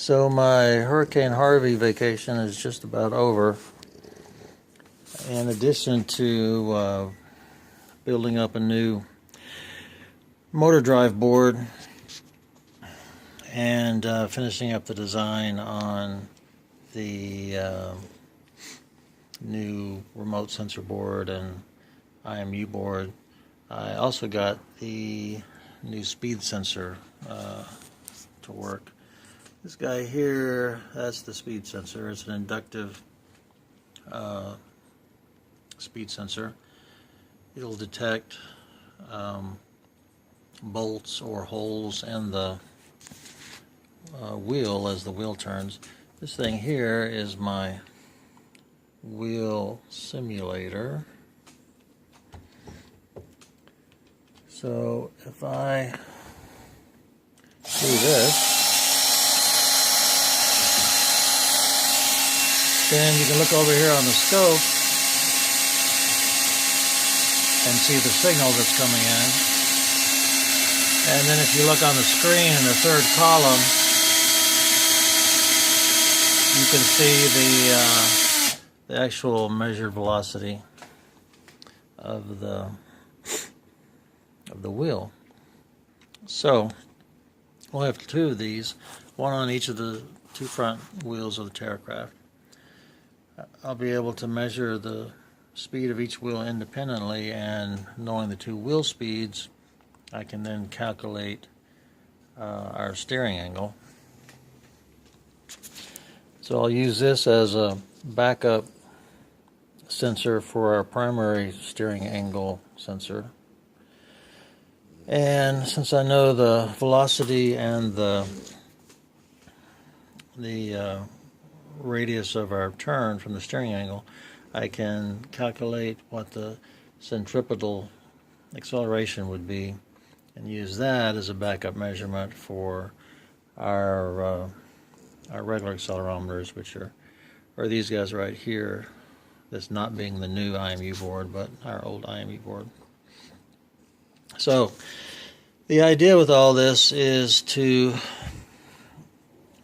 So my Hurricane Harvey vacation is just about over. In addition to building up a new motor drive board and finishing up the design on the new remote sensor board and IMU board, I also got the new speed sensor to work. This guy here, that's the speed sensor. It's an inductive speed sensor. It'll detect bolts or holes in the wheel as the wheel turns. This thing here is my wheel simulator. So if I do this, then you can look over here on the scope and see the signal that's coming in. And then if you look on the screen in the third column, you can see the actual measured velocity of the wheel. So we'll have two of these, one on each of the two front wheels of the Terracraft. I'll be able to measure the speed of each wheel independently, and knowing the two wheel speeds, I can then calculate our steering angle. So I'll use this as a backup sensor for our primary steering angle sensor. And since I know the velocity and the radius of our turn from the steering angle, I can calculate what the centripetal acceleration would be and use that as a backup measurement for our regular accelerometers, which are these guys right here. This not being the new IMU board, but our old IMU board. So the idea with all this is to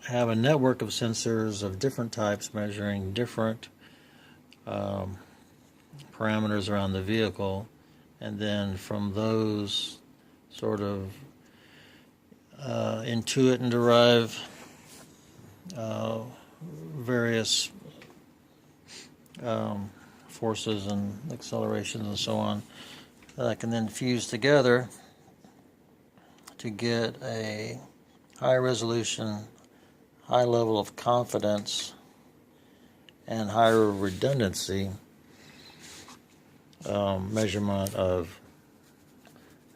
have a network of sensors of different types measuring different parameters around the vehicle, and then from those sort of intuit and derive various forces and accelerations and so on that I can then fuse together to get a high resolution, high level of confidence, and higher redundancy measurement of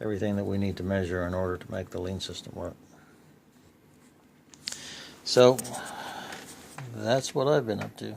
everything that we need to measure in order to make the lean system work. So that's what I've been up to.